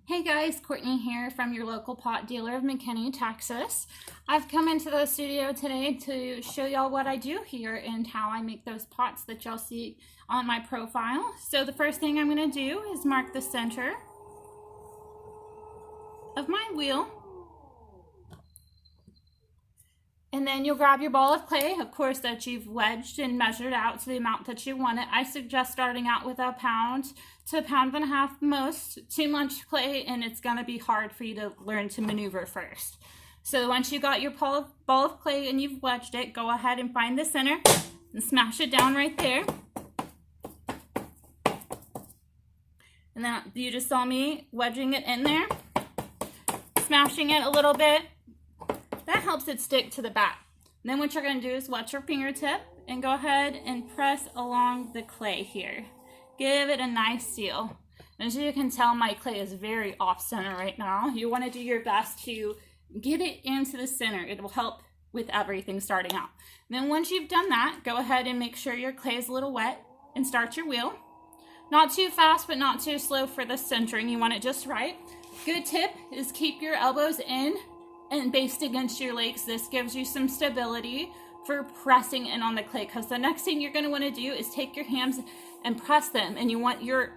Hey guys, Courtney here from your local pot dealer of McKinney, Texas. I've come into the studio today to show y'all what I do here and how I make those pots that y'all see on my profile. So the first thing I'm going to do is mark the center of my wheel. And then you'll grab your ball of clay, of course, that you've wedged and measured out to the amount that you want it. I suggest starting out with 1 pound to 1.5 pounds most. Too much clay and it's going to be hard for you to learn to maneuver first. So once you got your ball of clay and you've wedged it, go ahead and find the center and smash it down right there. And then you just saw me wedging it in there, smashing it a little bit. That helps it stick to the back. And then what you're going to do is wet your fingertip and go ahead and press along the clay here. Give it a nice seal. And as you can tell, my clay is very off center right now. You want to do your best to get it into the center. It will help with everything starting out. And then once you've done that, go ahead and make sure your clay is a little wet and start your wheel. Not too fast, but not too slow for the centering. You want it just right. Good tip is keep your elbows in and based against your legs. This gives you some stability for pressing in on the clay, because the next thing you're going to want to do is take your hands and press them, and you want your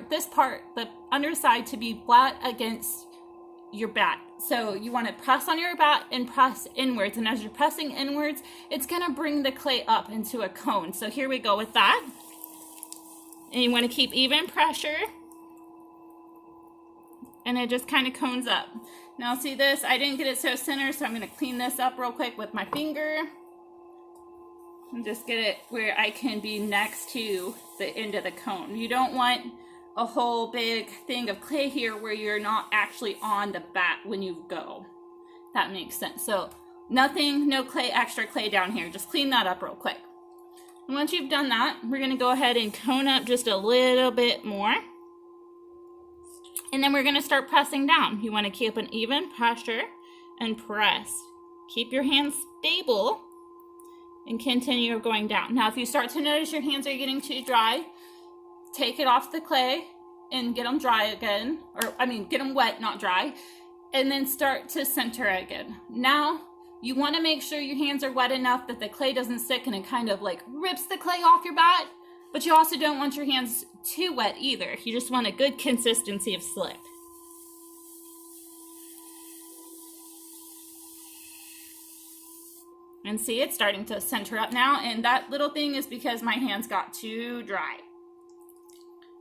this part, the underside, to be flat against your bat. So you want to press on your bat and press inwards, and as you're pressing inwards, it's going to bring the clay up into a cone. So here we go with that, and you want to keep even pressure, and it just kind of cones up. Now see this, I didn't get it so center, so I'm going to clean this up real quick with my finger and just get it where I can be next to the end of the cone. You don't want a whole big thing of clay here where you're not actually on the bat when you go. That makes sense. So nothing, no clay, extra clay down here. Just clean that up real quick. And once you've done that, we're going to go ahead and cone up just a little bit more. And then we're going to start pressing down. You want to keep an even pressure and press. Keep your hands stable and continue going down. Now, if you start to notice your hands are getting too dry, take it off the clay and get them dry again. Or, I mean, get them wet, not dry. And then start to center again. Now, you want to make sure your hands are wet enough that the clay doesn't stick and it kind of like rips the clay off your bat. But you also don't want your hands too wet either. You just want a good consistency of slip. And see, it's starting to center up now, and that little thing is because my hands got too dry.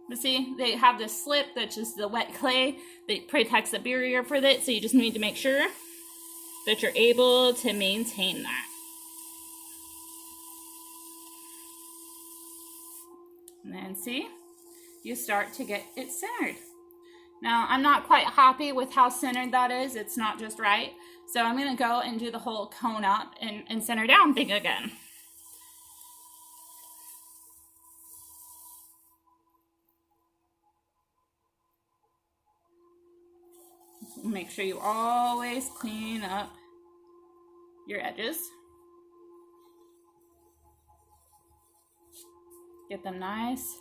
But see, they have this slip that's just the wet clay that protects the barrier for it, so you just need to make sure that you're able to maintain that. And then see, you start to get it centered. Now, I'm not quite happy with how centered that is. It's not just right. So I'm going to go and do the whole cone up and center down thing again. Make sure you always clean up your edges. Get them nice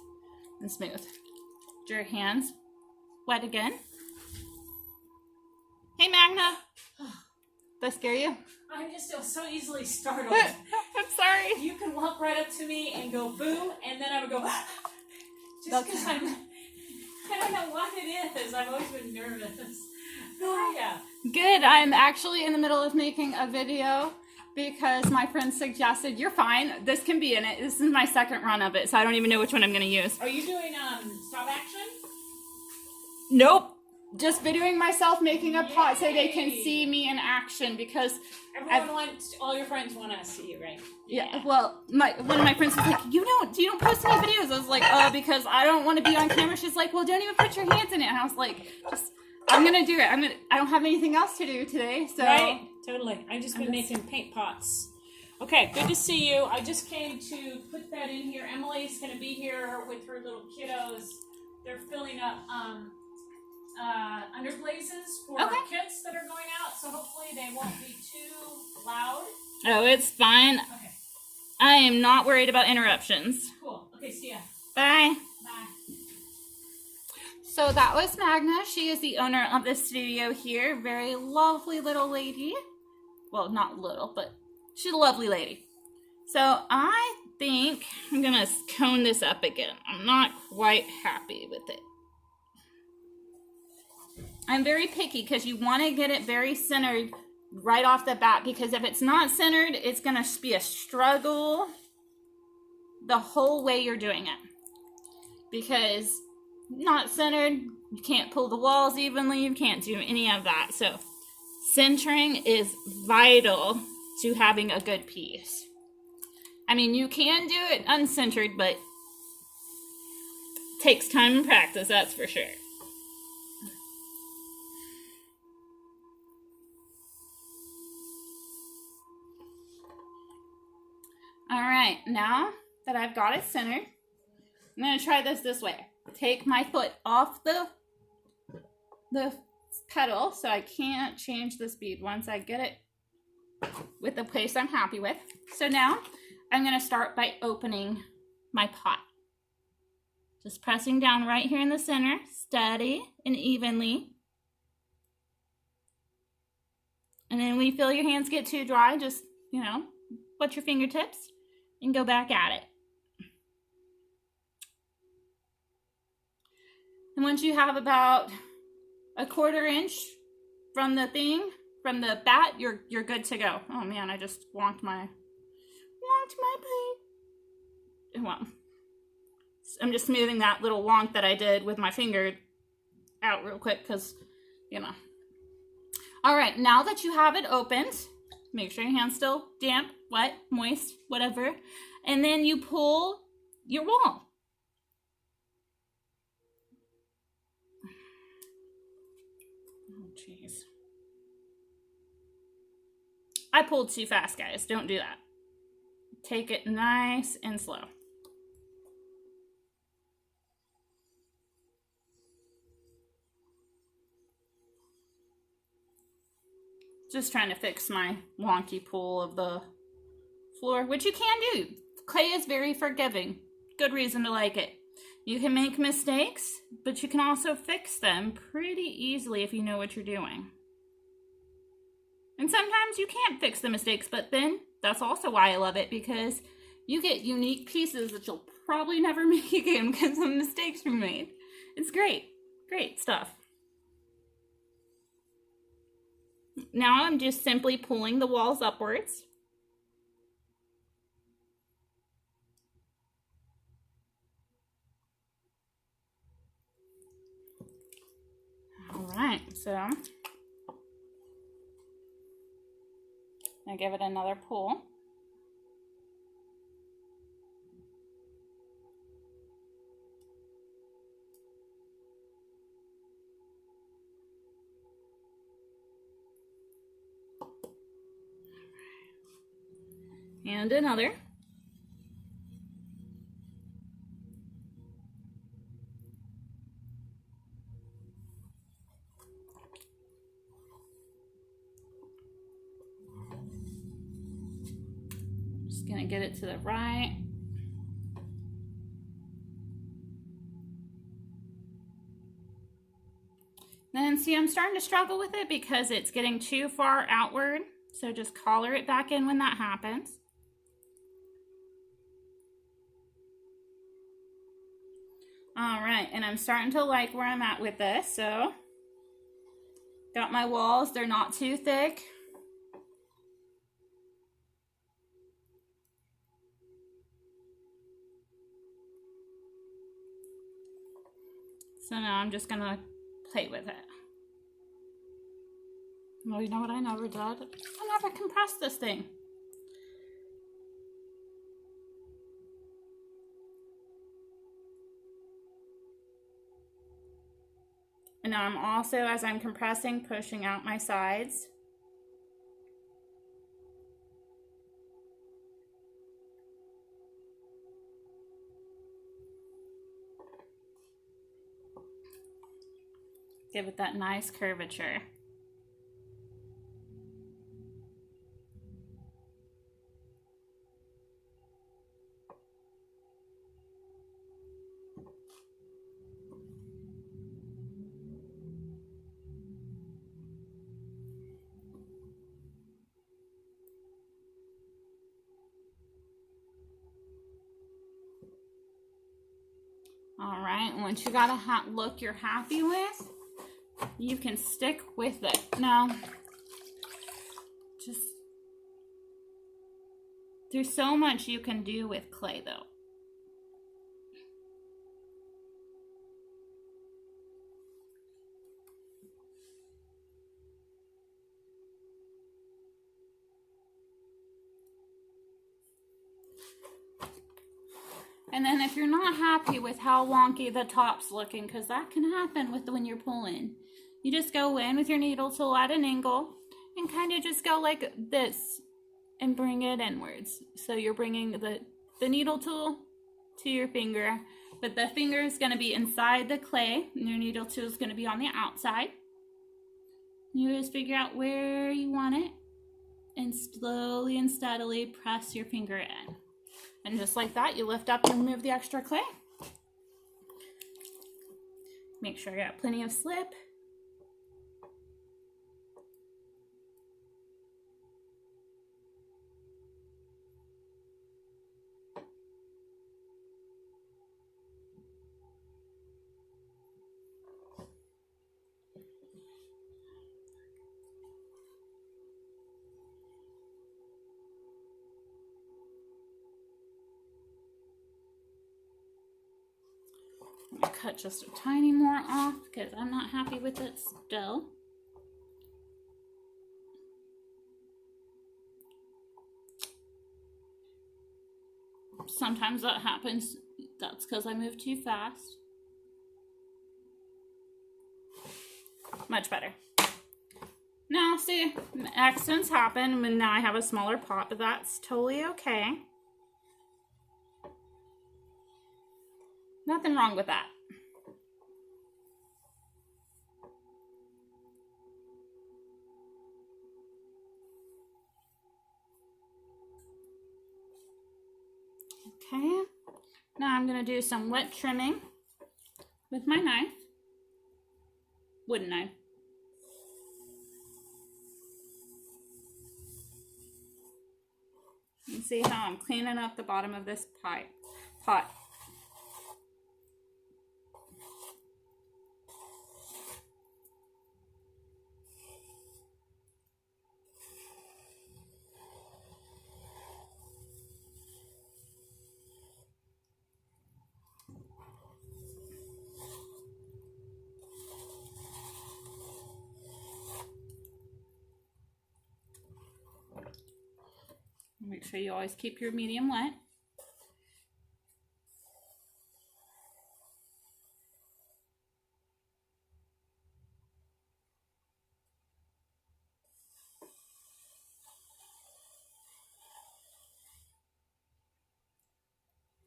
and smooth. Get your hands wet again. Hey, Magna. Did I scare you? I just feel so easily startled. I'm sorry. You can walk right up to me and go boo, and then I would go just because I don't know what it is. I've always been nervous. Oh, yeah. Good. I'm actually in the middle of making a video because my friend suggested, you're fine, this can be in it. This is my second run of it, so I don't even know which one I'm going to use. Are you doing stop action? Nope. Just videoing myself making a pot so they can see me in action, because all your friends want to see you, right? Yeah. Well, one of my friends was like, you don't post any videos. I was like, because I don't want to be on camera. She's like, well, don't even put your hands in it. And I was like, I'm gonna do it. I don't have anything else to do today, so. Right. Totally. I've just been making paint pots. Okay, good to see you. I just came to put that in here. Emily's gonna be here with her little kiddos. They're filling up underglazes for kits that are going out, so hopefully they won't be too loud. Oh, it's fine. Okay. I am not worried about interruptions. Cool. Okay, see ya. Bye. Bye. So that was Magna. She is the owner of the studio here. Very lovely little lady. Well, not little, but she's a lovely lady. So I think I'm gonna cone this up again. I'm not quite happy with it. I'm very picky because you want to get it very centered right off the bat, because if it's not centered, it's gonna be a struggle the whole way you're doing it. Because not centered, you can't pull the walls evenly, you can't do any of that. So centering is vital to having a good piece. I mean, you can do it uncentered, but it takes time and practice, that's for sure. All right, now that I've got it centered, I'm going to try this way. Take my foot off the pedal so I can't change the speed once I get it with the place I'm happy with. So now I'm going to start by opening my pot. Just pressing down right here in the center, steady and evenly. And then when you feel your hands get too dry, just, wet your fingertips and go back at it. And once you have about a 1/4 inch from the bat, you're good to go. Oh man, I just wonked my plate. Well, I'm just smoothing that little wonk that I did with my finger out real quick because, All right, now that you have it opened, make sure your hand's still damp, wet, moist, whatever. And then you pull your wall. Oh, jeez. I pulled too fast, guys. Don't do that. Take it nice and slow. Just trying to fix my wonky pull of the floor, which you can do. Clay is very forgiving. Good reason to like it. You can make mistakes, but you can also fix them pretty easily if you know what you're doing. And sometimes you can't fix the mistakes, but then that's also why I love it, because you get unique pieces that you'll probably never make again because some mistakes were made. It's great. Great stuff. Now I'm just simply pulling the walls upwards. All right, so I give it another pull. And another. Just gonna get it to the right. Then see, I'm starting to struggle with it because it's getting too far outward. So just collar it back in when that happens. All right, and I'm starting to like where I'm at with this. So got my walls, they're not too thick. So now I'm just gonna play with it. Well, you know what I never did? I never compressed this thing. And now I'm also, as I'm compressing, pushing out my sides. Give it that nice curvature. point, and once you got a look you're happy with, you can stick with it. Now, just there's so much you can do with clay though. And then if you're not happy with how wonky the top's looking, because that can happen with when you're pulling, you just go in with your needle tool at an angle and kind of just go like this and bring it inwards. So you're bringing the needle tool to your finger, but the finger is going to be inside the clay and your needle tool is going to be on the outside. You just figure out where you want it and slowly and steadily press your finger in. And just like that, you lift up and remove the extra clay. Make sure you got plenty of slip. I'm gonna cut just a tiny more off because I'm not happy with it still. Sometimes that happens. That's because I move too fast. Much better. Now, see, accidents happen, and now I have a smaller pot, but that's totally okay. Nothing wrong with that. Okay, now I'm going to do some wet trimming with my knife, wooden knife. You can see how I'm cleaning up the bottom of this pot. Make sure you always keep your medium wet.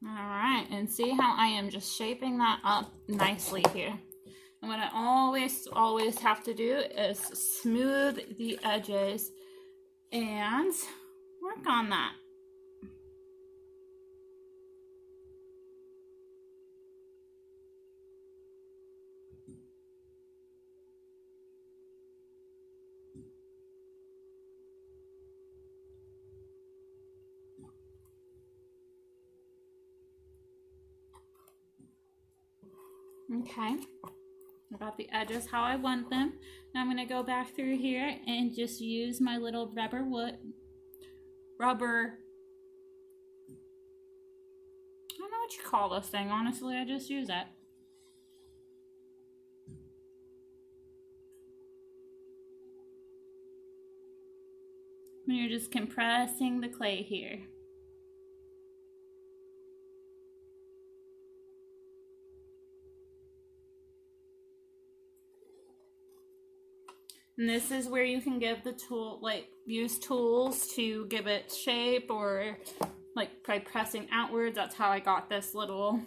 All right, and see how I am just shaping that up nicely here. And what I always have to do is smooth the edges and work on that. Okay, I got the edges how I want them. Now I'm going to go back through here and just use my little rubber, I don't know what you call this thing, honestly, I just use it. And you're just compressing the clay here. And this is where you can give the tool, like use tools to give it shape, or like by pressing outwards. That's how I got this little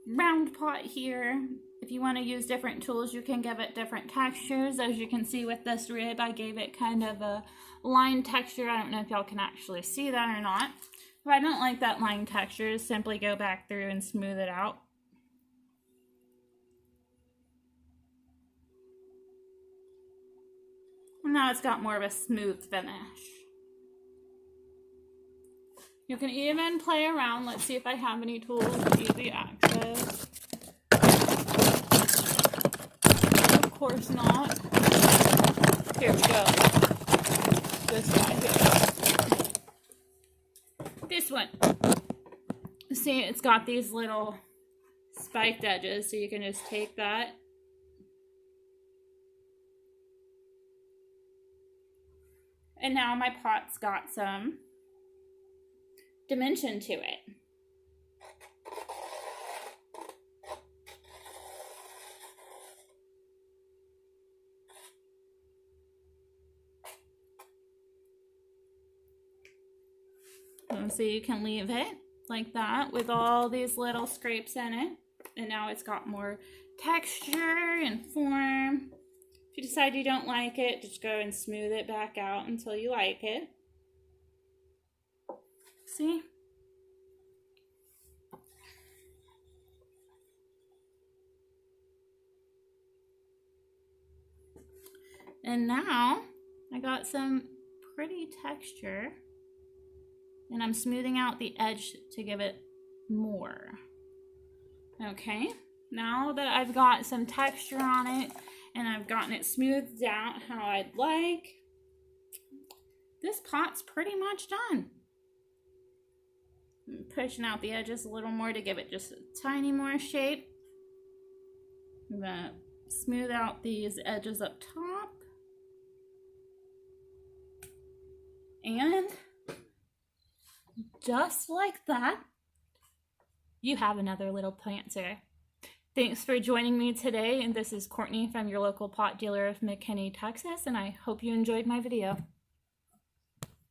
round pot here. If you want to use different tools, you can give it different textures. As you can see with this rib, I gave it kind of a line texture. I don't know if y'all can actually see that or not. If I don't like that line texture, simply go back through and smooth it out. Now it's got more of a smooth finish. You can even play around. Let's see if I have any tools with easy access. course not. Here we go. This guy here. This one. See, it's got these little spiked edges, so you can just take that. And now my pot's got some dimension to it. So you can leave it like that with all these little scrapes in it. And now it's got more texture and form. If you decide you don't like it, just go and smooth it back out until you like it. See? And now I got some pretty texture. And I'm smoothing out the edge to give it more. Okay, now that I've got some texture on it and I've gotten it smoothed out how I'd like, this pot's pretty much done. I'm pushing out the edges a little more to give it just a tiny more shape. I'm gonna smooth out these edges up top. And just like that, you have another little planter. Thanks for joining me today, and this is Courtney from your local pot dealer of McKinney, Texas, and I hope you enjoyed my video.